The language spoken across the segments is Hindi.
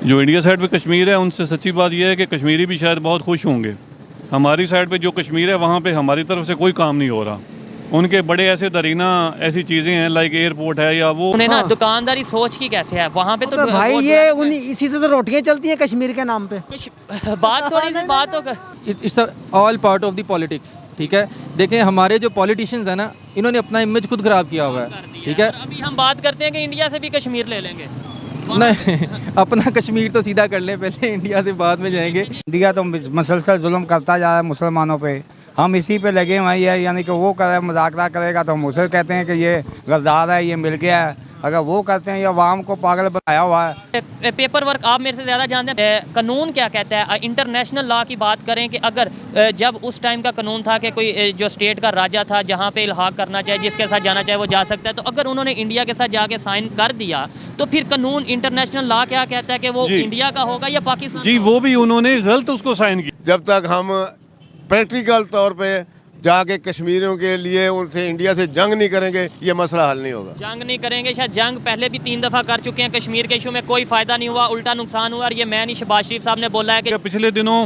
जो इंडिया साइड पे कश्मीर है उनसे सच्ची बात यह है कि कश्मीरी भी शायद बहुत खुश होंगे। हमारी साइड पे जो कश्मीर है वहाँ पे हमारी तरफ से कोई काम नहीं हो रहा। उनके बड़े ऐसे दरीना ऐसी चीज़ें हैं लाइक एयरपोर्ट है या वो उन्हें ना दुकानदारी सोच की कैसे है वहाँ पे तो भाई बहुत ये ज्यादा उन्हीं इसी से तो रोटियां चलती हैं कश्मीर के नाम पे। कुछ बात थोड़ी सी बात होकर it's all part of the politics. ठीक है, देखें हमारे जो पॉलिटिशियंस हैं ना, इन्होंने अपना इमेज खुद खराब किया हुआ है। ठीक है, अभी हम बात करते हैं कि इंडिया से भी कश्मीर ले लेंगे। नहीं अपना कश्मीर तो सीधा कर ले, पहले इंडिया से बाद में जाएंगे। इंडिया तो मसलसल जुल्म करता जा रहा है मुसलमानों पे, हम इसी पे लगे हुए हैं। यानी कि वो करे मजाक करेगा तो हम उसे कहते हैं कि ये गद्दार है, ये मिल गया है। अगर वो करते हैं या अवाम को पागल बनाया हुआ है। पेपर वर्क आप मेरे से ज़्यादा जानते हैं। कानून क्या कहता है? इंटरनेशनल लॉ की बात करें कि अगर जब उस टाइम का कानून था कि कोई जो स्टेट का राजा था जहाँ पे इल्हाक करना चाहे, जिसके साथ जाना चाहे वो जा सकता है, तो अगर उन्होंने इंडिया के साथ जाके साइन कर दिया तो फिर कानून इंटरनेशनल लॉ क्या कहता है कि वो इंडिया का होगा या पाकिस्तान? जी वो भी उन्होंने गलत उसको साइन किया। जब तक हम प्रैक्टिकल तौर पे जाके कश्मीरियों के लिए उनसे इंडिया से जंग नहीं करेंगे, ये मसला हल नहीं होगा। जंग नहीं करेंगे, शायद जंग पहले भी 3 दफ़ा कर चुके हैं कश्मीर के इशू में, कोई फ़ायदा नहीं हुआ, उल्टा नुकसान हुआ। और ये मैं नहीं, शहबाज शरीफ साहब ने बोला है कि पिछले दिनों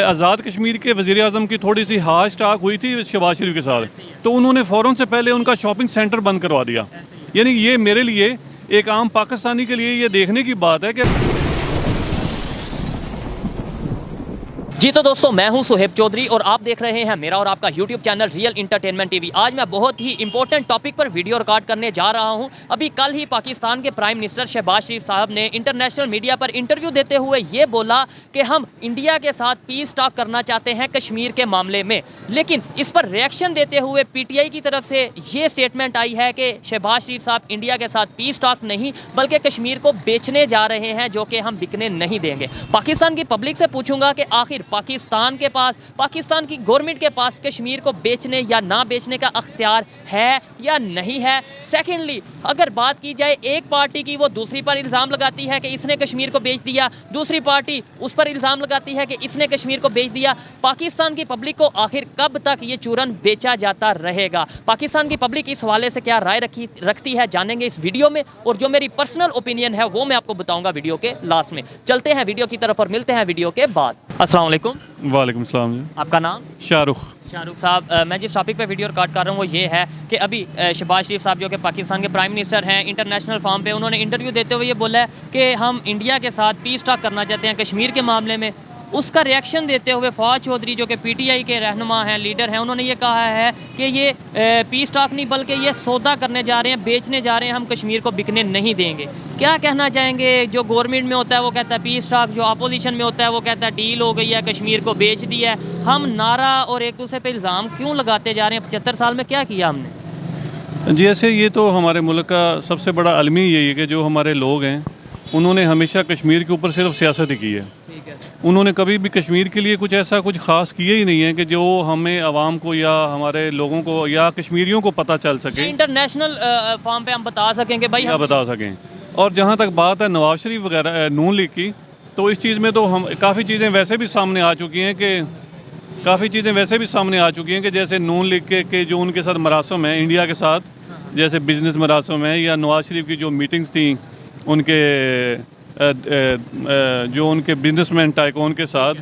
आज़ाद कश्मीर के वज़ीर-ए-आज़म की थोड़ी सी हाश टाक हुई थी शहबाज शरीफ के साथ, तो उन्होंने फ़ौरन से पहले उनका शॉपिंग सेंटर बंद करवा दिया। यानी ये मेरे लिए एक आम पाकिस्तानी के लिए ये देखने की बात है कि जी तो दोस्तों, मैं हूं सुहेब चौधरी और आप देख रहे हैं मेरा और आपका YouTube channel real entertainment TV. आज मैं बहुत ही इंपॉर्टेंट टॉपिक पर वीडियो रिकॉर्ड करने जा रहा हूं। अभी कल ही पाकिस्तान के प्राइम मिनिस्टर शहबाज शरीफ साहब ने इंटरनेशनल मीडिया पर इंटरव्यू देते हुए ये बोला कि हम इंडिया के साथ पीस टॉक करना चाहते हैं कश्मीर के मामले में। लेकिन इस पर रिएक्शन देते हुए पीटीआई की तरफ से ये स्टेटमेंट आई है कि शहबाज शरीफ साहब इंडिया के साथ पीस टॉक नहीं बल्कि कश्मीर को बेचने जा रहे हैं, जो कि हम बिकने नहीं देंगे। पाकिस्तान की पब्लिक से पूछूंगा कि आखिर पाकिस्तान के पास, पाकिस्तान की गवर्नमेंट के पास कश्मीर को बेचने या ना बेचने का अख्तियार है या नहीं है। सेकेंडली, अगर बात की जाए एक पार्टी की, वो दूसरी पर इल्ज़ाम लगाती है कि इसने कश्मीर को बेच दिया, दूसरी पार्टी उस पर इल्ज़ाम लगाती है कि इसने कश्मीर को बेच दिया। पाकिस्तान की पब्लिक को आखिर कब तक ये चूरन बेचा जाता रहेगा? पाकिस्तान की पब्लिक इस हवाले से क्या राय रखती है, जानेंगे इस वीडियो में। और जो मेरी पर्सनल ओपिनियन है वो मैं आपको बताऊंगा वीडियो के लास्ट में। चलते हैं वीडियो की तरफ और मिलते हैं वीडियो के बाद। अस्सलाम वालेकुम। वालेकुम सलाम जी। आपका नाम? शाहरुख साहब, मैं जिस टॉपिक पे वीडियो रिकॉर्ड कर रहा हूँ वो ये है कि अभी शहबाज शरीफ साहब जो कि पाकिस्तान के प्राइम मिनिस्टर हैं, इंटरनेशनल फॉर्म पे उन्होंने इंटरव्यू देते हुए ये बोला है कि हम इंडिया के साथ पीस टॉक करना चाहते हैं कश्मीर के मामले में। उसका रिएक्शन देते हुए फवाद चौधरी जो कि पीटीआई के रहनुमा हैं, लीडर हैं, उन्होंने ये कहा है कि ये पीस टॉक नहीं बल्कि ये सौदा करने जा रहे हैं, बेचने जा रहे हैं, हम कश्मीर को बिकने नहीं देंगे। क्या कहना चाहेंगे? जो गवर्नमेंट में होता है वो कहता है पीस टॉक, जो अपोजिशन में होता है वो कहता है डील हो गई है, कश्मीर को बेच दिया है। हम नारा और एक दूसरे पर इल्ज़ाम क्यों लगाते जा रहे हैं? 75 साल में क्या किया हमने? जी ऐसे ये तो हमारे मुल्क का सबसे बड़ा अलमी यही है कि जो हमारे लोग हैं उन्होंने हमेशा कश्मीर के ऊपर सिर्फ सियासत ही की है। उन्होंने कभी भी कश्मीर के लिए कुछ ऐसा कुछ ख़ास किया ही नहीं है कि जो हमें आवाम को या हमारे लोगों को या कश्मीरियों को पता चल सके, इंटरनेशनल फॉर्म पे हम बता सकें कि भाई या बता सकें। और जहाँ तक बात है नवाज शरीफ वगैरह नून लीग की, तो इस चीज़ में तो हम काफ़ी चीज़ें वैसे भी सामने आ चुकी हैं कि जैसे नून लीग के जो उनके साथ मरासम है इंडिया के साथ, जैसे बिजनेस मरासम है, या नवाज शरीफ की जो मीटिंग्स थी उनके जो उनके बिजनेसमैन टाइकून के साथ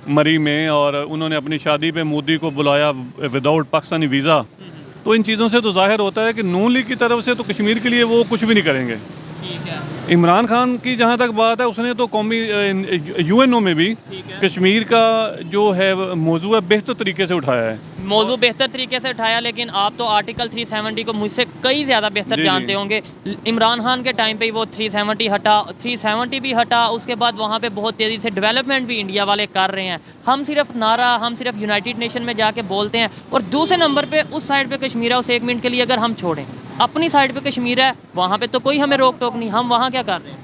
मरी में, और उन्होंने अपनी शादी पे मोदी को बुलाया विदाउट पाकिस्तानी वीज़ा। तो इन चीज़ों से तो जाहिर होता है कि नून लीग की तरफ से तो कश्मीर के लिए वो कुछ भी नहीं करेंगे। इमरान खान की जहाँ तक बात है, उसने तो कौमी यूएनओ में भी कश्मीर का जो है मौजू है बेहतर तरीके से उठाया है। मौजू बेहतर तरीके से उठाया, लेकिन आप तो आर्टिकल 370 को मुझसे कई ज़्यादा बेहतर जानते होंगे। इमरान खान के टाइम पे ही वो 370 हटा, 370 भी हटा, उसके बाद वहाँ पे बहुत तेज़ी से डेवलपमेंट भी इंडिया वाले कर रहे हैं। हम सिर्फ नारा, हम सिर्फ यूनाइटेड नेशन में जाके बोलते हैं। और दूसरे नंबर पर उस साइड पर कश्मीर है, उस 1 मिनट के लिए अगर हम छोड़ें, अपनी साइड पे कश्मीर है, वहाँ पे तो कोई हमें रोक टोक नहीं, हम वहाँ क्या कर रहे हैं?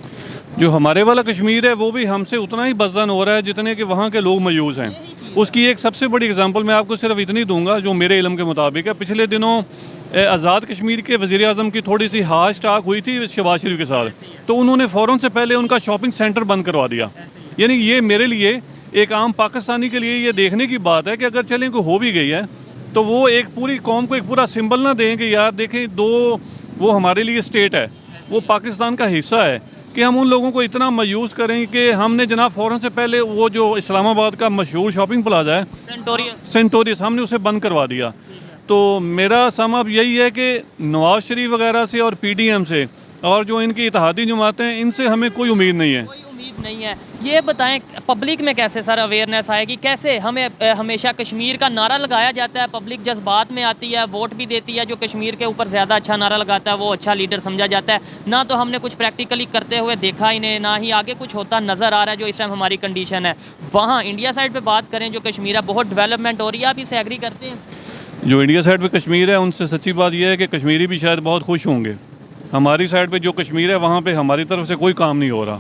जो हमारे वाला कश्मीर है वो भी हमसे उतना ही बदजन हो रहा है जितने कि वहाँ के लोग मयूज़ हैं। उसकी एक सबसे बड़ी एग्जांपल मैं आपको सिर्फ इतनी दूंगा जो मेरे इल्म के मुताबिक है। पिछले दिनों आज़ाद कश्मीर के वज़ीर-ए-आज़म की थोड़ी सी हाश टाक हुई थी शहबाज शरीफ के साथ, तो उन्होंने फ़ौरन से पहले उनका शॉपिंग सेंटर बंद करवा दिया। यानी ये मेरे लिए एक आम पाकिस्तानी के लिए ये देखने की बात है कि अगर चलें को हो भी गई है तो वो एक पूरी कौम को एक पूरा सिंबल ना दें कि यार देखें, दो वो हमारे लिए स्टेट है, वो पाकिस्तान का हिस्सा है, कि हम उन लोगों को इतना मायूस करें कि हमने जनाब फ़ौरन से पहले वो जो इस्लामाबाद का मशहूर शॉपिंग प्लाजा है सेंटोरियस, हमने उसे बंद करवा दिया। तो मेरा सम अब यही है कि नवाज शरीफ वगैरह से और PDM से और जो इनकी इत्तेहादी जमातें हैं, इनसे हमें कोई उम्मीद नहीं है। कोई उम्मीद नहीं है। ये बताएं पब्लिक में कैसे सर अवेयरनेस आएगी, कैसे हमें हमेशा कश्मीर का नारा लगाया जाता है, पब्लिक जज्बात में आती है, वोट भी देती है, जो कश्मीर के ऊपर ज़्यादा अच्छा नारा लगाता है वो अच्छा लीडर समझा जाता है। ना तो हमने कुछ प्रैक्टिकली करते हुए देखा ही नहीं, ना ही आगे कुछ होता नज़र आ रहा है जो इस टाइम हमारी कंडीशन है। वहाँ इंडिया साइड पर बात करें जो कश्मीर है, बहुत डेवलपमेंट हो रही है, आप इससे एग्री करते हैं? जो इंडिया साइड पे कश्मीर है उनसे सच्ची बात यह है कि कश्मीरी भी शायद बहुत खुश होंगे। हमारी साइड पे जो कश्मीर है वहाँ पे हमारी तरफ से कोई काम नहीं हो रहा।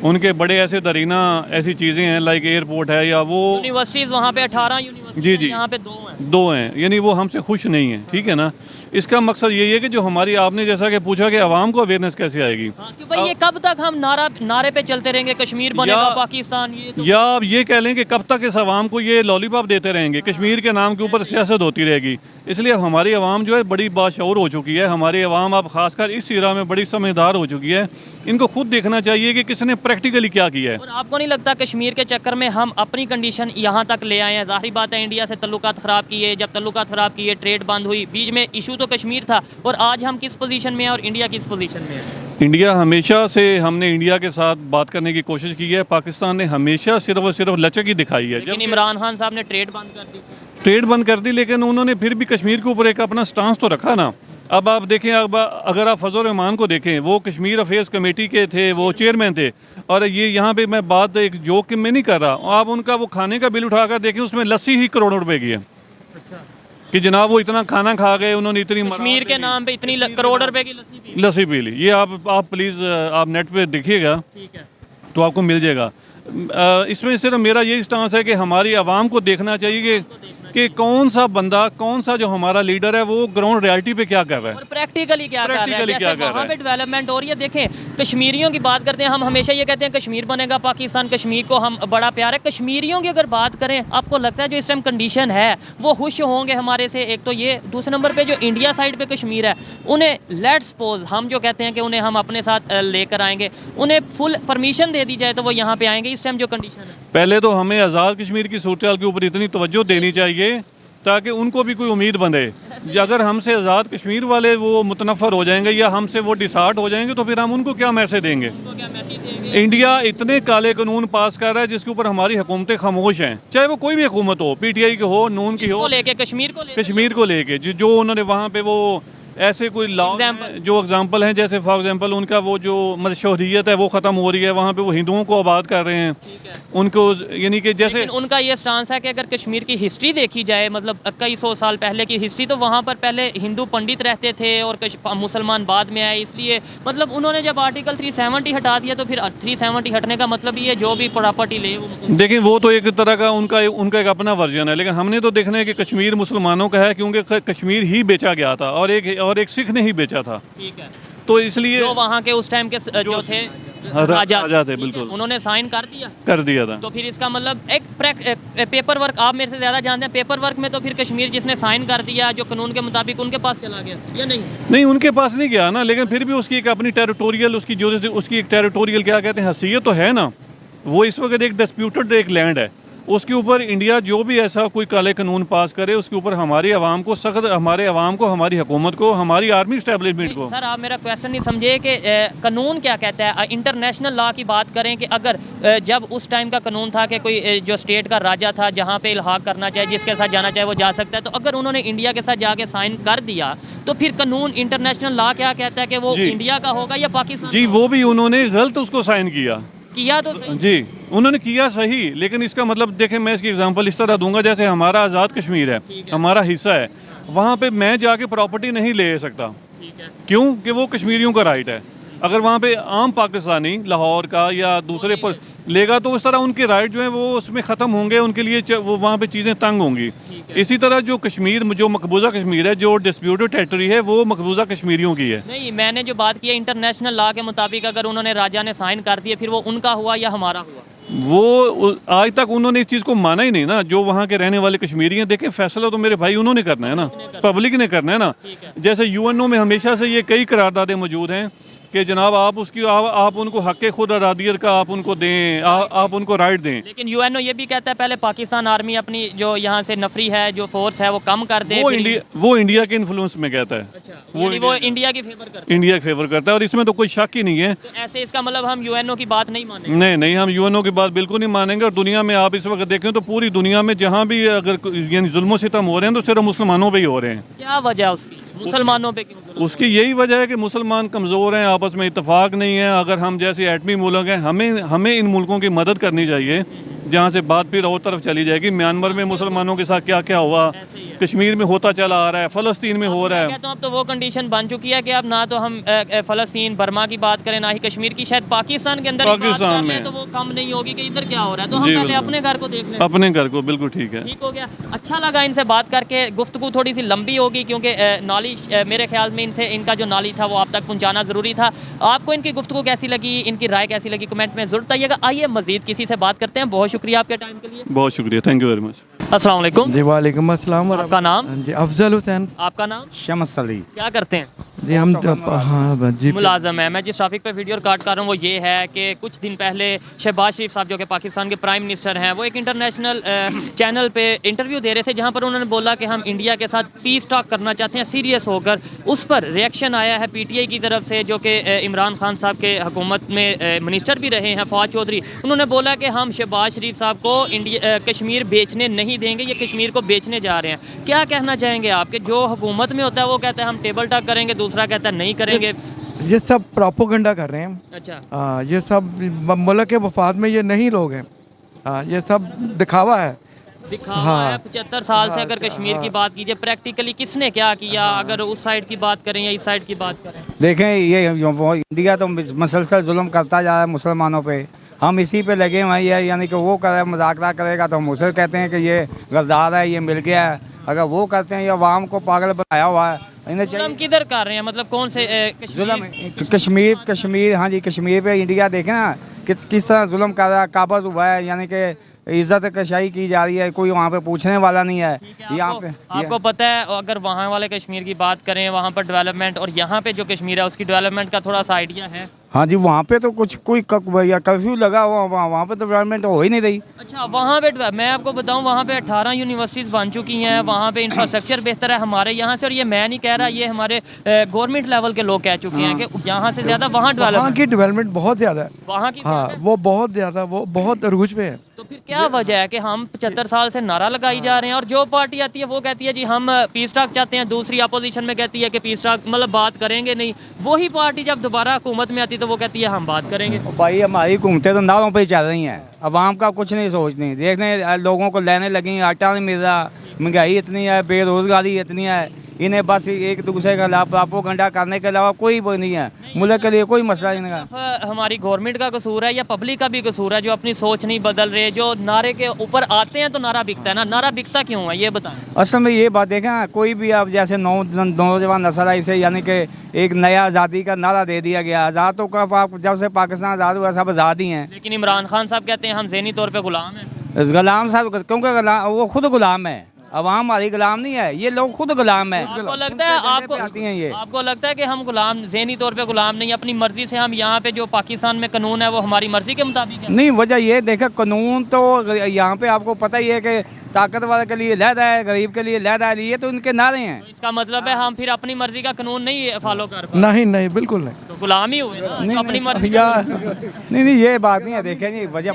उनके बड़े ऐसे दरीना ऐसी चीज़ें हैं, लाइक एयरपोर्ट है या वो यूनिवर्सिटीज़ वहाँ पे 18 यूनिवर्सिटी जी यहाँ पे 2 हैं, यानी वो हमसे खुश नहीं है। ठीक है ना, इसका मकसद यही है कि जो हमारी, आपने जैसा कि पूछा कि आवाम को अवेयरनेस कैसे आएगी, हाँ, कि भाई ये कब तक हम नारे पे चलते रहेंगे कश्मीर बनेगा पाकिस्तान, ये तो या आप ये कह लें कि कब तक इस आवाम को ये लॉलीपॉप देते रहेंगे, कश्मीर के नाम के ऊपर सियासत होती रहेगी। इसलिए अब हमारी आवाम जो है बड़ी बाशऊर हो चुकी है। हमारी आवाम अब खासकर इस इरा में बड़ी समझदार हो चुकी है। इनको खुद देखना चाहिए कि किसने प्रैक्टिकली क्या किया है। और आपको नहीं लगता कश्मीर के चक्कर में हम अपनी कंडीशन यहाँ तक ले आए हैं? जाहिर बात है इंडिया से तल्लुकात ख़राब किए, जब तल्लुकात ख़राब किए ट्रेड बंद हुई, बीच में इशू तो कश्मीर था, और आज हम किस पोजीशन में हैं और इंडिया किस पोजीशन में है? इंडिया हमेशा से, हमने इंडिया के साथ बात करने की कोशिश की है, पाकिस्तान ने हमेशा सिर्फ और सिर्फ लचक ही दिखाई है। लेकिन इमरान खान साहब ने ट्रेड बंद कर दी। ट्रेड बंद कर दी, लेकिन उन्होंने फिर भी कश्मीर के ऊपर एक अपना स्टांस तो रखा ना। अब आप देखें, अब अगर आप फजल रहमान को देखें, वो कश्मीर अफेयर्स कमेटी के थे, वो चेयरमैन थे। और ये यहाँ पे मैं बात एक जोक में नहीं कर रहा, आप उनका वो खाने का बिल उठाकर देखें, उसमें लस्सी ही करोड़ों रुपए की है। अच्छा, कि जनाब वो इतना खाना खा गए, उन्होंने इतनी कश्मीर के नाम पे इतनी करोड़ रुपए की लस्सी पी ली। ये आप प्लीज़ आप नेट पे देखिएगा, ठीक है, तो आपको मिल जाएगा। इसमें सिर्फ मेरा यही स्टांस है कि हमारी आवाम को देखना चाहिए कि कौन सा बंदा, कौन सा जो हमारा लीडर है वो ग्राउंड रियलिटी पे क्या कर रहा है और प्रैक्टिकली क्या कर रहा है। प्रैक्टिकली क्या कर रहा वहाँ पे है। डेवलपमेंट हो रही है। देखें, कश्मीरियों की बात करते हैं, हम हमेशा ये कहते हैं कश्मीर बनेगा पाकिस्तान, कश्मीर को हम बड़ा प्यार है। कश्मीरियों की अगर बात करें, आपको लगता है जो इस टाइम कंडीशन है वो खुश होंगे हमारे से? एक तो ये, दूसरे नंबर पे जो इंडिया साइड पे कश्मीर है, उन्हें लेट्स सपोज हम जो कहते हैं कि उन्हें हम अपने साथ लेकर आएंगे, उन्हें फुल परमिशन दे दी जाए तो वो यहाँ पे आएंगे? इस टाइम जो कंडीशन है, पहले तो हमें आज़ाद कश्मीर की सूरत के ऊपर इतनी तवज्जो देनी चाहिए ताकि उनको भी कोई उम्मीद बंधे। अगर हमसे आज़ाद कश्मीर वाले वो मुतनफ़र हो जाएंगे या हमसे वो डिसार्ट हो जाएंगे, तो फिर हम उनको क्या मैसेज देंगे? इंडिया इतने काले कानून पास कर रहा है जिसके ऊपर हमारी हुकूमतें खामोश हैं, चाहे वो कोई भी हुकूमत हो, PTI की हो, नून की हो, लेके कश्मीर को लेके जो उन्होंने वहाँ पे वो ऐसे कोई लॉ जो एग्जांपल हैं, जैसे फॉर एग्जांपल उनका वो जो मशहूरियत है वो ख़त्म हो रही है, वहाँ पे वो हिंदुओं को आबाद कर रहे हैं उनको, यानी कि जैसे उनका ये स्टांस है कि अगर कश्मीर की हिस्ट्री देखी जाए, मतलब कई 100 साल पहले की हिस्ट्री, तो वहाँ पर पहले हिंदू पंडित रहते थे और मुसलमान बाद में आए। इसलिए मतलब उन्होंने जब आर्टिकल 370 हटा दिया तो फिर 370 हटने का मतलब ये जो भी प्रॉपर्टी ले, देखिए वो तो एक तरह का उनका एक अपना वर्जन है, लेकिन हमने तो देखना है कि कश्मीर मुसलमानों का है, क्योंकि कश्मीर ही बेचा गया था और एक सिख ने ही बेचा था। ठीक है, तो इसलिए जो वहाँ के उस टाइम के जो थे राजा थे, बिल्कुल उन्होंने साइन कर दिया था। तो फिर इसका मतलब एक पेपर वर्क, आप मेरे से ज़्यादा जानते हैं पेपर वर्क में, तो फिर कश्मीर जिसने साइन कर दिया जो कानून के मुताबिक, उनके पास चला गया या नहीं? उनके पास नहीं गया ना, लेकिन फिर भी उसकी एक अपनी टेरिटोरियल, उसकी एक टेरिटोरियल क्या कहते हैं, हैसियत तो है ना। वो इस वक्त एक डिस्प्यूटेड एक लैंड है, उसके ऊपर इंडिया जो भी ऐसा कोई काले कानून पास करे उसके ऊपर हमारी आवाम को सख्त, हमारे आवाम को, हमारी हुकूमत को, हमारी आर्मी इस्टेब्लिशमेंट को। सर आप मेरा क्वेश्चन नहीं समझे कि कानून क्या कहता है। इंटरनेशनल लॉ की बात करें कि अगर जब उस टाइम का कानून था कि कोई जो स्टेट का राजा था जहाँ पे इल्हाक करना चाहे, जिसके साथ जाना चाहे वो जा सकता है, तो अगर उन्होंने इंडिया के साथ जाके साइन कर दिया तो फिर कानून इंटरनेशनल लॉ क्या कहता है कि वो इंडिया का होगा या पाकिस्तान? जी वो भी उन्होंने गलत उसको साइन किया तो जी उन्होंने किया सही, लेकिन इसका मतलब देखें, मैं इसकी एग्जांपल इस तरह दूंगा, जैसे हमारा आज़ाद कश्मीर है, हमारा हिस्सा है, वहाँ पे मैं जाके प्रॉपर्टी नहीं ले सकता। क्यों? कि वो कश्मीरियों का राइट है। अगर वहाँ पे आम पाकिस्तानी लाहौर का या दूसरे पर लेगा तो उस तरह उनके राइट जो हैं वो उसमें ख़त्म होंगे, उनके लिए वो वहाँ पे चीज़ें तंग होंगी। इसी तरह जो कश्मीर, जो मकबूजा कश्मीर है, जो डिस्प्यूटेड टेरिटरी है, वो मकबूजा कश्मीरियों की है। नहीं, मैंने जो बात की है इंटरनेशनल लॉ के मुताबिक, अगर उन्होंने राजा ने साइन कर दिए फिर वो उनका हुआ या हमारा हुआ? वो आज तक उन्होंने इस चीज़ को माना ही नहीं ना। जो वहाँ के रहने वाले कश्मीरी हैं, देखें फैसला तो मेरे भाई उन्होंने करना है ना, पब्लिक ने करना है ना। जैसे UNO में हमेशा से ये कई करारदादें मौजूद हैं कि जनाब आप उसकी आप उनको हक़ खुद अरादियत का आप उनको दें, आप उनको राइट दें। लेकिन यूएनओ ये भी कहता है पहले पाकिस्तान आर्मी अपनी जो यहाँ से नफरी है जो फोर्स है वो कम कर दे। वो इंडिया के इन्फ्लुएंस में कहता है। अच्छा, वो इंडिया की फेवर करता है। इंडिया के फेवर करता है और इसमें तो कोई शक ही नहीं है। तो ऐसे इसका मतलब हम यूएनओ की बात नहीं मानेंगे? नहीं, हम यूएनओ की बात बिल्कुल नहीं मानेंगे। और दुनिया में आप इस वक्त देखें तो पूरी दुनिया में जहाँ भी अगर यानी जुल्म सितम हो रहे हैं तो सिर्फ मुसलमानों पे ही हो रहे हैं। क्या वजह है उसकी? मुसलमानों पे क्यों? उसकी यही वजह है कि मुसलमान कमज़ोर हैं, आपस में इत्तेफाक नहीं है। अगर हम जैसे एटमी मुल्क हैं, हमें इन मुल्कों की मदद करनी चाहिए जहाँ से बात फिर और तरफ चली जाएगी। म्यांमार में मुसलमानों के साथ क्या क्या हुआ, कश्मीर में होता चला आ रहा है, फ़लस्तीन में हो रहा है। तो अब तो वो कंडीशन बन चुकी है कि अब ना तो हम फ़लस्तीन बर्मा की बात करें ना ही कश्मीर की, शायद पाकिस्तान के अंदर पाकिस्तान में तो वो कम नहीं होगी कि इधर क्या हो रहा है। तो हम पहले अपने घर को देख लें। अपने घर को, बिल्कुल ठीक है, ठीक हो गया। अच्छा लगा इनसे बात करके। गुफ्तगू थोड़ी सी लंबी होगी क्योंकि नॉलेज मेरे ख्याल में इनका जो नॉलेज था वो आप तक पहुँचाना ज़रूरी था। आपको इनकी गुफ्तगू कैसी लगी, इनकी राय कैसी लगी, कमेंट में ज़रूर बताइएगा। आइए मज़ीद किसी से बात करते हैं। बहुत शुक्रिया आपके टाइम के लिए। बहुत शुक्रिया, थैंक यू वेरी मच। अस्सलाम वालेकुम जी वालेकुम अस्सलाम। आपका नाम? जी अफजल हुसैन। आपका नाम? शमस अली। क्या करते हैं? जी हम हाँ जी मुलाजम है। मैं जिस टॉपिक पे वीडियो रिकॉर्ड कर रहा हूँ वो ये है कि कुछ दिन पहले शहबाज शरीफ साहब जो कि पाकिस्तान के प्राइम मिनिस्टर हैं वो एक इंटरनेशनल चैनल पे इंटरव्यू दे रहे थे जहाँ पर उन्होंने बोला कि हम इंडिया के साथ पीस टॉक करना चाहते हैं सीरियस होकर। उस पर रिएक्शन आया है पीटीआई की तरफ से जो कि इमरान खान साहब के हुकूमत में मिनिस्टर भी रहे हैं फवाद चौधरी। उन्होंने बोला कि हम शहबाज शरीफ साहब को कश्मीर बेचने नहीं देंगे, ये कश्मीर को बेचने जा रहे हैं। क्या कहना चाहेंगे आप कि जो हुकूमत में होता है वो कहता है हम टेबल टॉक करेंगे, दूसरा कहता है नहीं करेंगे? ये सब प्रोपोगंडा कर रहे हैं। अच्छा, ये सब मुल्क के वफाद में ये नहीं लोग हैं। ये सब दिखावा है। दिखावा है। 75 साल से अगर कश्मीर की बात कीजिए प्रैक्टिकली किसने क्या किया, अगर उस साइड की बात करें या इस साइड की बात करें? देखें ये इंडिया तो मसलसल जुल्म करता जा रहा है मुसलमानों पे। हम इसी पे लगे हुए हैं, यानी कि वो करे मजाकरा करेगा तो हम उसे कहते हैं कि ये गद्दार है, ये मिल गया है। अगर वो करते हैं या अवाम को पागल बनाया हुआ है। जुल्म किधर कर रहे हैं, मतलब कौन से कश्मीर हाँ जी कश्मीर पे इंडिया देखें ना किस तरह जुल्म कर रहा है, काबज हुआ है, यानी कि इज्जत कशाई की जा रही है। कोई वहाँ पे पूछने वाला नहीं है। यहाँ पे आपको पता है अगर वहाँ वाले कश्मीर की बात करें वहाँ पर डेवलपमेंट और यहाँ पे जो कश्मीर है उसकी डेवलपमेंट का थोड़ा सा आइडिया है? हाँ जी वहाँ पे तो कुछ कोई कर्फ्यू लगा हुआ, वहाँ पे तो डेवलपमेंट हो ही नहीं रही। अच्छा, वहाँ पे मैं आपको बताऊँ वहाँ पे 18 यूनिवर्सिटीज़ बन चुकी हैं, वहाँ पे इंफ्रास्ट्रक्चर बेहतर है हमारे यहाँ से। और ये मैं नहीं कह रहा, ये हमारे गवर्नमेंट लेवल के लोग कह चुके हैं कि यहाँ से ज़्यादा वहाँ डेवलपमेंट बहुत ज़्यादा है। वहाँ की हाँ वो बहुत ज़्यादा, वो बहुत अरूज पे है। तो फिर क्या वजह है कि हम 75 साल से नारा लगाई जा रहे हैं और जो पार्टी आती है वो कहती है जी हम पीस टॉक चाहते हैं, दूसरी अपोजिशन में कहती है कि पीस टॉक मतलब बात करेंगे नहीं। वही पार्टी जब दोबारा हुकूमत में आती है तो वो कहती है हम बात करेंगे। भाई हमारी हुकूमतें तो नारों पे ही चल रही हैं, अवाम का कुछ नहीं सोचनी। देखने लोगों को लेने लगी, आटा नहीं मिल रहा, महंगाई इतनी है, बेरोजगारी इतनी है, इन्हें बस एक दूसरे के खिलाफ प्रोपेगेंडा करने के अलावा कोई वो नहीं है। मुल्क के लिए कोई मसला नहीं है। हमारी गवर्नमेंट का कसूर है या पब्लिक का भी कसूर है जो अपनी सोच नहीं बदल रहे, जो नारे के ऊपर आते हैं तो नारा बिकता है ना? नारा बिकता क्यों है ये बताएं। असल में ये बात देखें, कोई भी आप जैसे नौजवान नस्ल है इसे यानी कि एक नया आज़ादी का नारा दे दिया गया। आज़ाद तो कब जब से पाकिस्तान आज़ाद हुआ सब आज़ाद ही हैं। लेकिन इमरान खान साहब कहते हैं हम ज़हनी तौर पर गुलाम हैं। गुलाम साहब क्योंकि वो खुद गुलाम है, अवाम हमारी गुलाम नहीं है, ये लोग खुद गुलाम है। आपको लगता है आपको लगता है कि हम गुलाम ज़हनी तौर पे गुलाम नहीं, अपनी मर्जी से हम यहाँ पे जो पाकिस्तान में कानून है वो हमारी मर्जी के मुताबिक है? नहीं, वजह ये देखे कानून तो यहाँ पे आपको पता ही है कि ताकत वाले के लिए लहदा है, गरीब के लिए लहदा है, ये तो इनके नारे हैं। तो इसका मतलब है हम फिर अपनी मर्जी का कानून नहीं फॉलो कर पाए? नहीं बिल्कुल नहीं, तो गुलाम ही हुए ना, तो अपनी मर्जी नहीं ये बात नहीं है। देखें जी वजह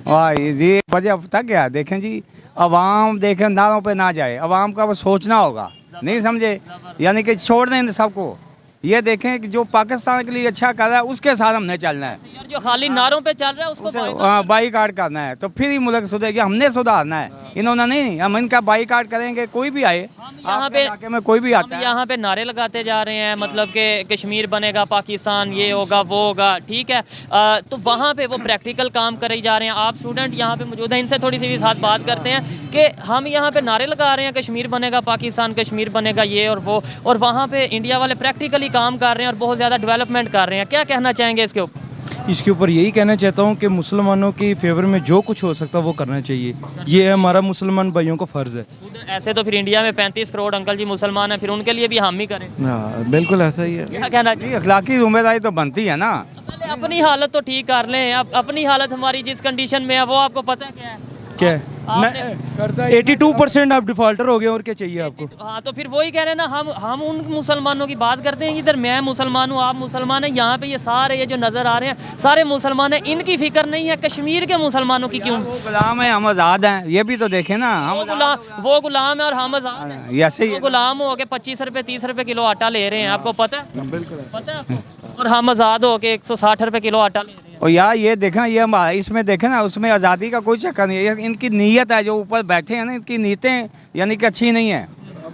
हाँ ये वजह पता क्या देखें जी, अवाम देखें नारों पे ना जाए, अवाम का वो सोचना होगा, नहीं समझे, यानी कि छोड़ दें सबको। ये देखें कि जो पाकिस्तान के लिए अच्छा कर रहा है उसके साथ हमने चलना है। यार जो खाली नारों पे चल रहा है उसको बाईकाट करना है तो फिर ही मुल्क सुधरेगा। हमने सुधारना है, इन्होंने नहीं। हम इनका बाईकाट करेंगे, कोई भी आए यहाँ पे इलाके में कोई भी आता है, यहाँ पे नारे लगाते जा रहे हैं, मतलब कि कश्मीर बनेगा पाकिस्तान, ये होगा वो होगा, ठीक है। तो वहाँ पे वो प्रैक्टिकल काम करे जा रहे हैं। आप स्टूडेंट यहाँ पे मौजूद हैं, इनसे थोड़ी सी भी साथ बात करते हैं कि हम यहाँ पे नारे लगा रहे हैं कश्मीर बनेगा पाकिस्तान, कश्मीर बनेगा ये और वो, और वहाँ पे इंडिया वाले प्रैक्टिकली काम कर रहे हैं और बहुत ज़्यादा डेवलपमेंट कर रहे हैं। क्या कहना चाहेंगे इसके ऊपर? इसके ऊपर यही कहना चाहता हूँ कि मुसलमानों की फेवर में जो कुछ हो सकता है वो करना चाहिए। ये हमारा मुसलमान भाइयों का फ़र्ज़ है। ऐसे तो फिर इंडिया में 35 करोड़ अंकल जी मुसलमान हैं, फिर उनके लिए भी हम ही करें। हाँ बिल्कुल ऐसा ही है। क्या कहना चाहिए? अखलाकी जिम्मेदारी तो बनती है ना। पहले अपनी हालत तो ठीक कर लें। अपनी हालत हमारी जिस कंडीशन में है वो आपको पता क्या है? क्या है? 82% आप डिफ़ॉल्टर हो गए, और क्या चाहिए आपको? हाँ तो फिर वही कह रहे हैं ना, हम उन मुसलमानों की बात करते हैं। इधर मैं मुसलमान हूँ, आप मुसलमान हैं, यहाँ पे ये सारे ये जो नज़र आ रहे हैं सारे मुसलमान हैं। इनकी फिक्र नहीं है कश्मीर के मुसलमानों की। क्यों? वो गुलाम है, हम आज़ाद हैं, ये भी तो देखें ना। वो गुलाम है और हम आज़ाद हैं। ऐसे ही गुलाम हो के 25 रुपये 30 रुपये किलो आटा ले रहे हैं, आपको पता है? बिल्कुल पता है आपको? और हम आज़ाद हो के 160 रुपये किलो आटा ले रहे हैं। और यार ये देखना, ये इसमें देखें ना, उसमें आज़ादी का कोई चक्कर नहीं है। इनकी नीयत है, जो ऊपर बैठे हैं ना, इनकी नीयतें यानी कि अच्छी नहीं है।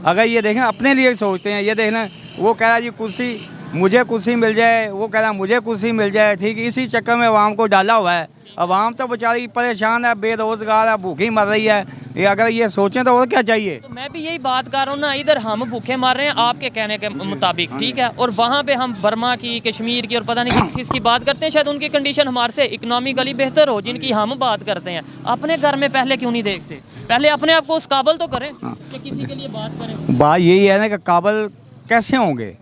अगर ये देखें अपने लिए सोचते हैं, ये देखना वो कह रहा है जी कुर्सी, मुझे कुर्सी मिल जाए, वो कह रहा मुझे कुर्सी मिल जाए, ठीक है। इसी चक्कर में अवाम को डाला हुआ है। अवाम तो बेचारी परेशान है, बेरोज़गार है, भूखी मर रही है। ये अगर ये सोचें तो और क्या चाहिए? तो मैं भी यही बात कर रहा हूँ ना, इधर हम भूखे मार रहे हैं आपके कहने के मुताबिक, ठीक है, और वहाँ पे हम बर्मा की, कश्मीर की और पता नहीं किस की बात करते हैं। शायद उनकी कंडीशन हमारे से इकोनॉमिकली बेहतर हो, जिनकी हम बात करते हैं। अपने घर में पहले क्यों नहीं देखते? पहले अपने आप को उस काबिल तो करें कि किसी के लिए बात करें। बात यही है ना कि काबिल कैसे होंगे?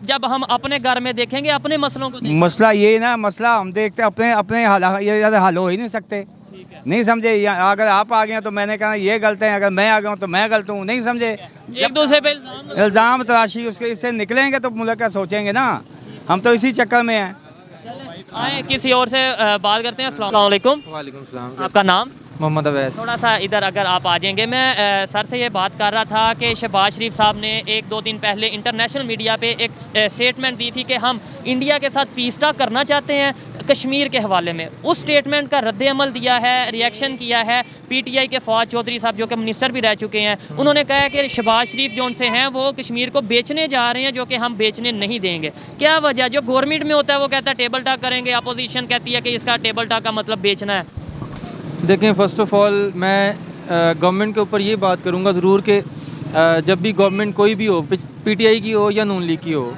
जब हम अपने घर में देखेंगे, अपने मसलों को देखेंगे। मसला ये ना, मसला हम देखते अपने हल हो ही नहीं सकते। नहीं समझे? अगर आप आ गए तो मैंने कहा ये गलत है, अगर मैं आ गया हूँ तो मैं गलत हूँ। नहीं समझे? एक दूसरे पे इल्ज़ाम तराशी, उसके इससे निकलेंगे तो मुल्क का सोचेंगे ना। हम तो इसी चक्कर में हैं। आए किसी और से बात करते हैं। अस्सलाम वालेकुम। वालेकुम सलाम। आपका नाम? मोहम्मद अवैस। थोड़ा सा इधर अगर आप आ जाएंगे। मैं सर से ये बात कर रहा था कि शहबाज शरीफ साहब ने 1-2 दिन पहले इंटरनेशनल मीडिया पे एक स्टेटमेंट दी थी कि हम इंडिया के साथ पीस टॉक करना चाहते हैं कश्मीर के हवाले में। उस स्टेटमेंट का रद्द-ए-अमल दिया है, रिएक्शन किया है PTI के फवाद चौधरी साहब, जो कि मिनिस्टर भी रह चुके हैं। उन्होंने कहा है कि शहबाज शरीफ जो उनसे हैं वो कश्मीर को बेचने जा रहे हैं, जो कि हम बेचने नहीं देंगे। क्या वजह? जो गवर्नमेंट में होता है वो कहता है टेबल टॉक करेंगे, अपोजिशन कहती है कि इसका टेबल टॉक का मतलब बेचना है। देखें, फ़र्स्ट ऑफ़ ऑल मैं गवर्नमेंट के ऊपर ये बात करूँगा ज़रूर कि जब भी गवर्नमेंट कोई भी हो, PTI की हो या नून लीग की हो,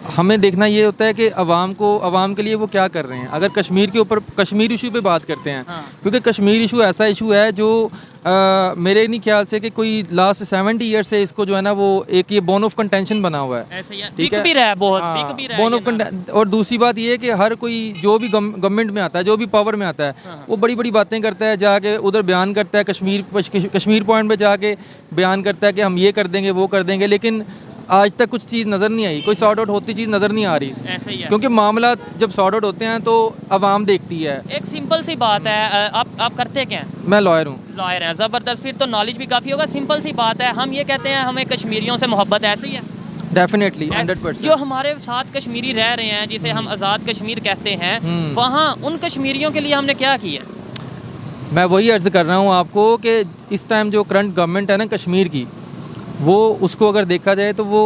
हमें देखना ये होता है कि अवाम के लिए वो क्या कर रहे हैं। अगर कश्मीर के ऊपर, कश्मीर इशू पे बात करते हैं, क्योंकि कश्मीर इशू ऐसा इशू है जो मेरे नहीं ख्याल से कि कोई लास्ट 70 ईयर से इसको जो है ना वो एक ये बोन ऑफ कंटेंशन बना हुआ है। ठीक है, भी रहा है बहुत, भी रहा है बोन ऑफ। और दूसरी बात ये है कि हर कोई जो भी गवर्नमेंट में आता है, जो भी पावर में आता है, वो बड़ी बड़ी बातें करता है, जाके उधर बयान करता है, कश्मीर पॉइंट पे जाके बयान करता है कि हम ये कर देंगे, वो कर देंगे, लेकिन आज तक कुछ चीज़ नज़र नहीं आई, कोई सॉर्ट आउट होती चीज़ नज़र नहीं आ रही। ऐसे ही है। क्योंकि मामला जब सॉर्ट आउट होते हैं तो आवाम देखती है। एक सिंपल सी बात है, आप करते क्या हैं? मैं लॉयर हूँ। लॉयर हैं, ज़बरदस्त, फिर तो नॉलेज भी काफ़ी होगा। सिंपल सी बात है, हम ये कहते हैं हमें कश्मीरियों से मोहब्बत, ऐसे ही है? डेफिनेटली 100%। जो हमारे साथ कश्मीरी रह रहे हैं, जिसे हम आज़ाद कश्मीर कहते हैं, वहाँ उन कश्मीरियों के लिए हमने क्या किया? मैं वही अर्ज़ कर रहा हूँ आपको कि इस टाइम जो करंट गवर्नमेंट है ना कश्मीर की, वो उसको अगर देखा जाए तो वो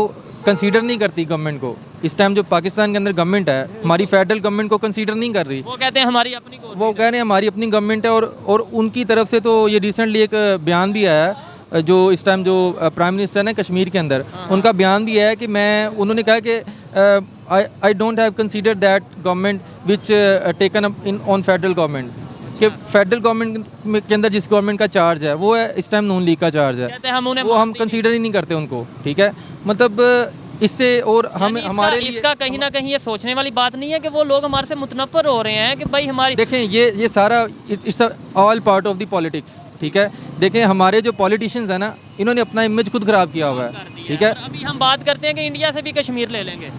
कंसीडर नहीं करती गवर्नमेंट को। इस टाइम जो पाकिस्तान के अंदर गवर्नमेंट है, हमारी फेडरल गवर्नमेंट को कंसीडर नहीं कर रही। वो कहते हैं हमारी अपनी, वो कह रहे हैं हमारी अपनी गवर्नमेंट है। और उनकी तरफ से तो ये रिसेंटली एक बयान भी आया है, जो इस टाइम जो प्राइम मिनिस्टर है कश्मीर के अंदर, उनका बयान भी है कि उन्होंने कहा कि I don't have consider that government which taken up in on federal government, कि फेडरल गवर्नमेंट के अंदर जिस गवर्नमेंट का चार्ज है वो है इस टाइम नून लीग का चार्ज है, वो हम कंसीडर ही नहीं करते उनको। ठीक है, मतलब इससे और हम हमारे लिए इसका कहीं ना कहीं ये सोचने वाली बात नहीं है कि वो लोग हमारे से मुतनफ़र हो रहे हैं कि भाई हमारी। देखें, ये सारा it's all part of the politics. ठीक है, देखें हमारे जो पॉलिटिशियंस हैं ना, इन्होंने अपना इमेज खुद ख़राब किया हुआ है। ठीक है, अभी हम बात करते हैं कि इंडिया से भी कश्मीर ले लेंगे।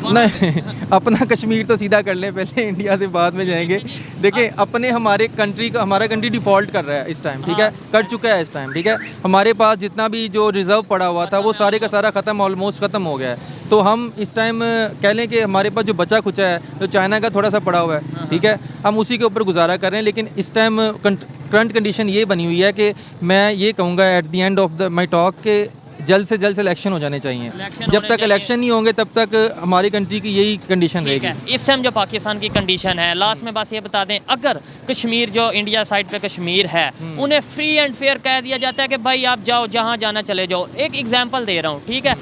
नहीं, अपना कश्मीर तो सीधा कर लें, पहले इंडिया से बाद में जाएंगे। देखें, अपने हमारे कंट्री का, हमारा कंट्री डिफ़ॉल्ट कर रहा है इस टाइम। ठीक है, कर चुका है इस टाइम। ठीक है, हमारे पास जितना भी जो रिज़र्व पड़ा हुआ था वो सारे का सारा ख़त्म, ऑलमोस्ट ख़त्म हो गया है। तो हम इस टाइम कह लें कि हमारे पास जो बचा खुचा है, जो चाइना का थोड़ा सा पड़ा हुआ है, ठीक है, हम उसी के ऊपर गुजारा कर रहे हैं। लेकिन इस टाइम करंट कंडीशन ये बनी हुई है कि मैं ये कहूँगा at the end of my talk के जल्द से जल्द इलेक्शन हो जाने चाहिए। जब तक इलेक्शन नहीं होंगे तब तक हमारी कंट्री की यही कंडीशन रहेगी। इस टाइम जो पाकिस्तान की कंडीशन है, लास्ट में बस ये बता दें, अगर कश्मीर जो इंडिया साइड पे कश्मीर है, उन्हें फ्री एंड फेयर कह दिया जाता है कि भाई आप जाओ, जहाँ जाना चले जाओ। एक एग्जांपल दे रहा हूँ, ठीक है,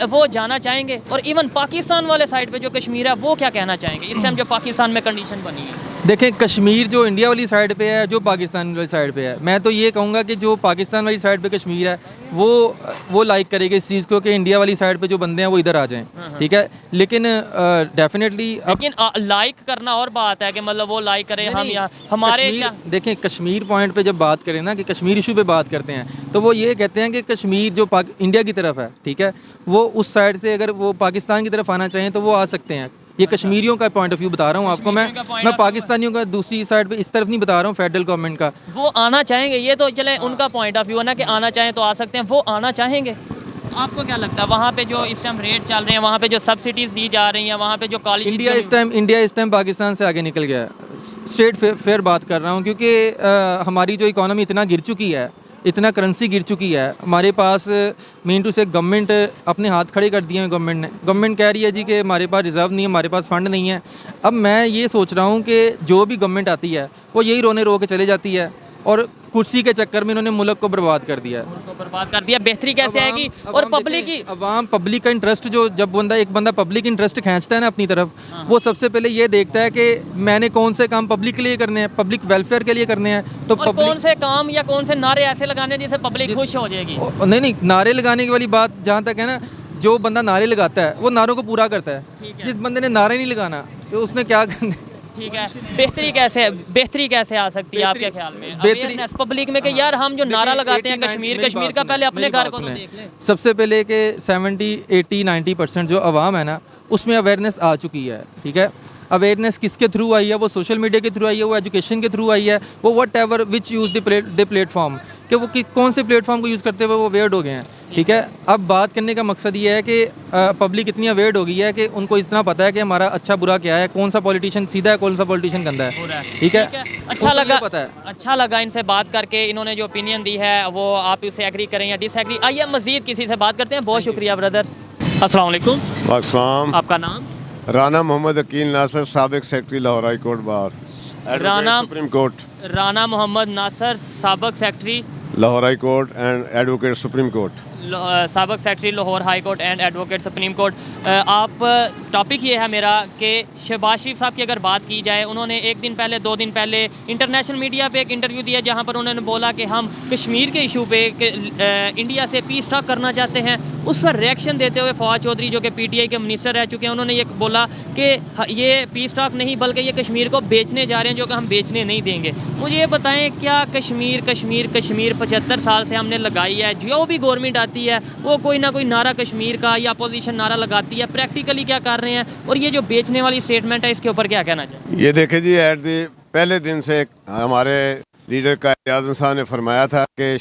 वो जाना चाहेंगे? और इवन पाकिस्तान वाले साइड पे जो कश्मीर है वो क्या कहना चाहेंगे इस टाइम जो पाकिस्तान में कंडीशन बनी है? देखें, कश्मीर जो इंडिया वाली साइड पे है, जो पाकिस्तान वाली साइड पे है, मैं तो ये कहूँगा कि जो पाकिस्तान वाली साइड पे कश्मीर है वो लाइक करेगा इस चीज़ को कि इंडिया वाली साइड पे जो बंदे हैं वो इधर आ जाएं, ठीक है। लेकिन डेफिनेटली लेकिन लाइक करना और बात है कि मतलब वो लाइक करें, हम यहाँ हमारे देखें, कश्मीर पॉइंट पे जब बात करें ना, कि कश्मीर इशू पे बात करते हैं, तो वो ये कहते हैं कि कश्मीर जो इंडिया की तरफ है, ठीक है, वो उस साइड से अगर वो पाकिस्तान की तरफ आना चाहें तो वो आ सकते हैं। ये कश्मीरियों का पॉइंट ऑफ व्यू बता रहा हूँ आपको, मैं पाकिस्तानियों का दूसरी साइड पे इस तरफ नहीं बता रहा हूँ, फेडरल गवर्नमेंट का। वो आना चाहेंगे, ये तो चले उनका पॉइंट ऑफ व्यू है ना कि आना चाहें तो आ सकते हैं, वो आना चाहेंगे। आपको क्या लगता है वहाँ पे जो इस टाइम रेट चल रहे हैं, वहाँ पे जो सब्सिडीज दी जा रही हैं, वहाँ पे जो कॉलेज इंडिया इस टाइम पाकिस्तान से आगे निकल गया है। स्ट्रेट फेयर बात कर रहा हूँ, क्योंकि हमारी जो इकोनॉमी इतना गिर चुकी है, इतना करेंसी गिर चुकी है, हमारे पास मीन टू से गवर्नमेंट अपने हाथ खड़े कर दिए हैं। गवर्नमेंट कह रही है जी कि हमारे पास रिज़र्व नहीं है, हमारे पास फ़ंड नहीं है। अब मैं ये सोच रहा हूँ कि जो भी गवर्नमेंट आती है वो यही रोने रो के चले जाती है, और कुर्सी के चक्कर में इन्होंने मुल्क को बर्बाद कर दिया बेहतरी कैसे आएगी? और पब्लिक का इंटरेस्ट, जो जब एक बंदा पब्लिक इंटरेस्ट खींचता है ना अपनी तरफ, वो सबसे पहले ये देखता है कि मैंने कौन से काम पब्लिक के लिए करने हैं, पब्लिक वेलफेयर के लिए करने हैं। तो कौन से काम या कौन से नारे ऐसे लगाने जिससे पब्लिक खुश हो जाएगी? नहीं, नारे लगाने की वाली बात जहाँ तक है ना, जो बंदा नारे लगाता है वो नारों को पूरा करता है। जिस बंदे ने नारे नहीं लगाना तो उसने क्या करना? ठीक है, बेहतरी कैसे आ सकती है आपके ख्याल में अवेयरनेस पब्लिक में कि यार हम जो नारा लगाते हैं कश्मीर का पहले अपने घर को तो देख लें। सबसे पहले कि 70-80-90% जो आवाम है ना, उसमें अवेयरनेस आ चुकी है, ठीक है। अवेयरनेस किसके थ्रू आई है? वो सोशल मीडिया के थ्रू आई है, वो एजुकेशन के थ्रू आई है, वो what ever which use the platform, कि वो कौन से प्लेटफॉर्म को यूज़ करते हुए वो अवेयर्ड हो गए हैं, ठीक है। अब बात करने का मकसद ये है कि पब्लिक इतनी अवेयर्ड हो गई है कि उनको इतना पता है कि हमारा अच्छा बुरा क्या है, कौन सा पॉलिटिशियन सीधा है, कौन सा पॉलिटिशियन गंदा है, ठीक है। अच्छा लगा इनसे बात करके, इन्होंने जो ओपिनियन दी है वो आप इससे एग्री करें या डिसएग्री। आइए मज़ीद किसी से बात करते हैं। बहुत शुक्रिया ब्रदर। अस्सलाम वालेकुम। वालेकुम। आपका नाम? राना मोहम्मद अकील नासर, साबिक secretary Lahore high court bar, supreme court. Rana Mohammad Nasir, साबिक secretary Lahore high court and advocate supreme court, साबिक secretary Lahore high court and advocate supreme court. आप टॉपिक ये है मेरा कि शहबाज शरीफ साहब की अगर बात की जाए, उन्होंने 1 दिन पहले 2 दिन पहले इंटरनेशनल मीडिया पे एक इंटरव्यू दिया जहां पर उन्होंने बोला कि हम कश्मीर के इशू पे इंडिया से पीस टॉक करना चाहते हैं। उस पर रिएक्शन देते हुए फवाद चौधरी जो कि पीटीआई के मिनिस्टर रह चुके हैं, उन्होंने ये बोला कि ये पीस टॉक नहीं बल्कि ये कश्मीर को बेचने जा रहे हैं, जो कि हम बेचने नहीं देंगे। मुझे ये बताएं, क्या कश्मीर 75 साल से हमने लगाई है, जो भी गवर्नमेंट आती है वो कोई ना कोई नारा कश्मीर का या अपोजिशन नारा लगाती है, प्रैक्टिकली क्या कर रहे हैं? और ये जो बेचने वाली स्टेटमेंट है इसके ऊपर क्या कहना चाहिए? ये देखे जी, पहले दिन से हमारे लीडर कायद आज़म साहब ने फरमाया था कि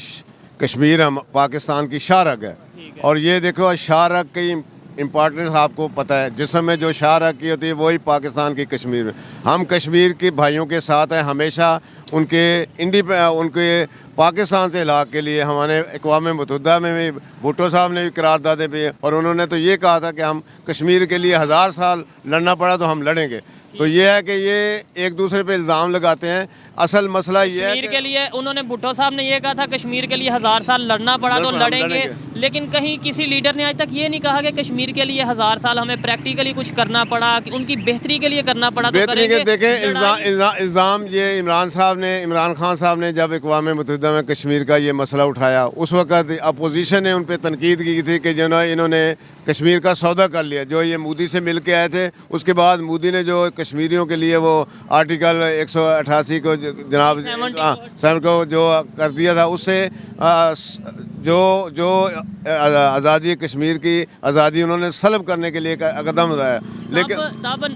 कश्मीर हम पाकिस्तान की शाहरग है, और ये देखो शाहरग की इम्पॉर्टेंस आपको पता है। जिस समय जो शाहरग की होती है वही पाकिस्तान की कश्मीर में। हम कश्मीर के भाइयों के साथ हैं, हमेशा उनके पाकिस्तान से इलाक़ के लिए हमारे अक़वाम मुत्तहिदा में भी भुट्टो साहब ने भी करारदादे भी, और उन्होंने तो ये कहा था कि हम कश्मीर के लिए 1000 साल लड़ना पड़ा तो हम लड़ेंगे। तो ये है कि ये एक दूसरे पे इल्ज़ाम लगाते हैं। असल मसला ये है कश्मीर के लिए उन्होंने भुट्टो साहब ने ये कहा था कश्मीर के लिए 1000 साल लड़ना पड़ा तो लड़ेंगे, लेकिन कहीं किसी लीडर ने आज तक ये नहीं कहा कि कश्मीर के लिए 1000 साल हमें प्रैक्टिकली कुछ करना पड़ा, कि उनकी बेहतरी के लिए करना पड़ा तो करेंगे। देखें, इल्ज़ाम ये इमरान खान साहब ने जब अक़वाम मुत्तहिदा में कश्मीर का ये मसला उठाया, उस वक़्त अपोजिशन ने उन पर तनकीद की थी कि जो ना इन्होंने कश्मीर का सौदा कर लिया। जो ये मोदी से मिल के आए थे, उसके बाद मोदी ने जो कश्मीरियों के लिए वो आर्टिकल 188 को जनाब 7 को जो कर दिया था, उससे जो आज़ादी कश्मीर की आज़ादी उन्होंने सलब करने के लिए कदम उठाया। लेकिन तब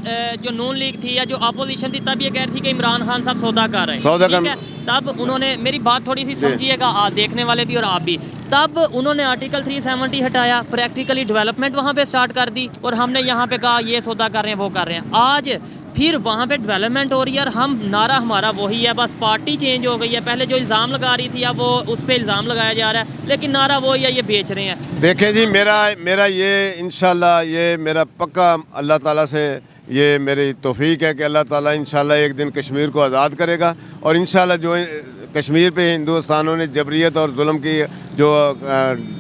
जो नून लीग थी या जो अपोजिशन थी तब ये कह रही थी कि इमरान खान साहब सौदा कर रहे हैं, तब उन्होंने, मेरी बात थोड़ी सी समझिएगा, देखने वाले भी और आप भी, तब उन्होंने आर्टिकल 370 हटाया, प्रैक्टिकली डेवलपमेंट वहाँ पे स्टार्ट कर दी, और हमने यहाँ पे कहा ये सौदा कर रहे हैं वो कर रहे हैं। आज फिर वहाँ पे डेवलपमेंट हो रही है और हम नारा हमारा वही है, बस पार्टी चेंज हो गई है। पहले जो इल्ज़ाम लगा रही थी अब वो उस पर इल्ज़ाम लगाया जा रहा है, लेकिन नारा वही है, ये बेच रहे हैं। देखें जी, मेरा ये इंशाल्लाह ये मेरा पक्का अल्लाह ताला से ये मेरी तौफीक है कि अल्लाह ताला इंशाल्लाह एक दिन कश्मीर को आज़ाद करेगा, और इंशाल्लाह जो कश्मीर पे हिंदुस्तानों ने जबरियत और जुल्म की जो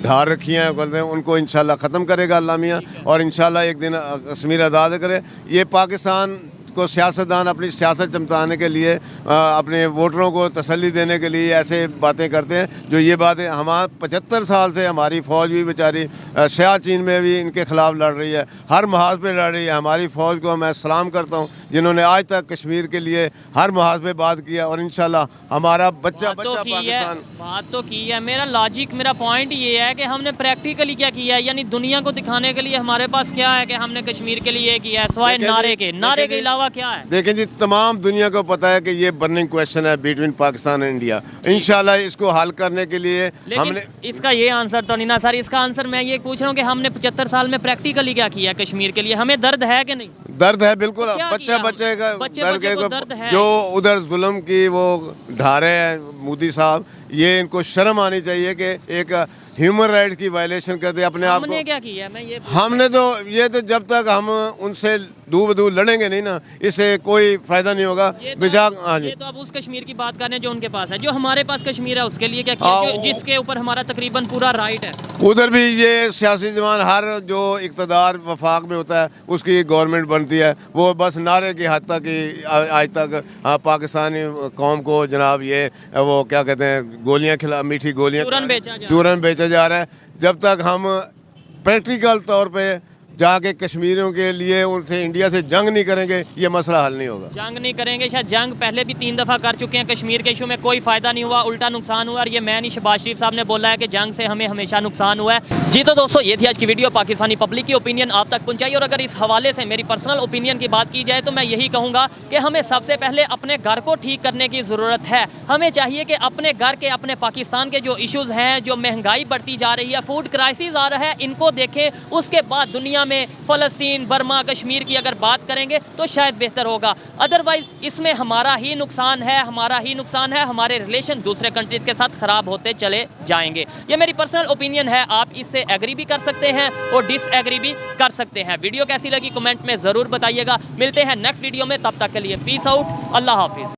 ढार रखी हैं कहते हैं, उनको इंशाल्लाह ख़त्म करेगा अल्लाह मियाँ, और इंशाल्लाह एक दिन कश्मीर आज़ाद करे। ये पाकिस्तान को सियासतदान अपनी सियासत चमकाने के लिए, अपने वोटरों को तसल्ली देने के लिए ऐसे बातें करते हैं। जो ये बातें हमारे 75 साल से हमारी फ़ौज भी बेचारी सियाचिन में भी इनके ख़िलाफ़ लड़ रही है, हर महाज पे लड़ रही है। हमारी फ़ौज को मैं सलाम करता हूँ जिन्होंने आज तक कश्मीर के लिए हर महाज पे बात किया, और इंशाल्लाह हमारा बच्चा पाकिस्तान बात तो की है। मेरा लॉजिक, मेरा पॉइंट ये है कि हमने प्रैक्टिकली क्या किया है, यानी दुनिया को दिखाने के लिए हमारे पास क्या है कि हमने कश्मीर के लिए किया है, सिवाय नारे के अलावा क्या है? देखें जी, तमाम दुनिया को पता है कि ये बर्निंग क्वेश्चन है बिटवीन पाकिस्तान एंड इंडिया। इंशाल्लाह इसको हल करने के लिए हमने, इसका ये आंसर तो नहीं ना सर, इसका आंसर मैं ये पूछ रहा हूँ कि हमने 75 साल में प्रैक्टिकली क्या किया है कश्मीर के लिए, हमें दर्द है कि नहीं? दर्द है बिल्कुल, बच्चे दर्द है। जो उधर जुल्म की वो ढारे हैं मोदी साहब, ये इनको शर्म आनी चाहिए कि एक ह्यूमन राइट की वायलेशन करते अपने आप को। हमने क्या किया? मैं ये हमने तो ये तो जब तक हम उनसे दूर लड़ेंगे नहीं ना, इससे कोई फायदा नहीं होगा। ये तो अब उस कश्मीर की बात कर रहे हैं जो उनके पास है, जो हमारे पास कश्मीर है उसके लिए क्या किया, जिसके ऊपर हमारा तकरीबन पूरा राइट है। उधर भी ये सियासी जमान, हर जो इक़्तिदार वफाक में होता है उसकी गवर्नमेंट बनती है, वो बस नारे की हद तक ही आज तक पाकिस्तानी कौम को जनाब ये वो क्या कहते हैं, गोलियाँ खिला, मीठी गोलियाँ, चूरन बेचा जा रहा है। जब तक हम प्रैक्टिकल तौर पे जाके कश्मीरियों के लिए उनसे इंडिया से जंग नहीं करेंगे, ये मसला हल नहीं होगा। जंग नहीं करेंगे, शायद जंग पहले भी 3 दफ़ा कर चुके हैं कश्मीर के इशू में, कोई फ़ायदा नहीं हुआ, उल्टा नुकसान हुआ। और ये मैं नहीं, शहबाज शरीफ साहब ने बोला है कि जंग से हमें हमेशा नुकसान हुआ है। जी तो दोस्तों, ये थी आज की वीडियो, पाकिस्तानी पब्लिक की ओपिनियन आप तक पहुँचाई। और अगर इस हवाले से मेरी पर्सनल ओपिनियन की बात की जाए तो मैं यही कहूँगा कि हमें सबसे पहले अपने घर को ठीक करने की ज़रूरत है। हमें चाहिए कि अपने घर के, अपने पाकिस्तान के जो इशूज़ हैं, जो महंगाई बढ़ती जा रही है, फूड क्राइसिस आ रहा है, इनको देखें। उसके बाद दुनिया में फ़लस्तीन, बर्मा, कश्मीर की अगर बात करेंगे तो शायद बेहतर होगा। अदरवाइज इसमें हमारा ही नुकसान है, हमारे रिलेशन दूसरे कंट्रीज के साथ ख़राब होते चले जाएंगे। ये मेरी पर्सनल ओपिनियन है, आप इससे एग्री भी कर सकते हैं और डिसएग्री भी कर सकते हैं। वीडियो कैसी लगी कमेंट में ज़रूर बताइएगा। मिलते हैं नेक्स्ट वीडियो में, तब तक के लिए पीस आउट, अल्लाह हाफिज़।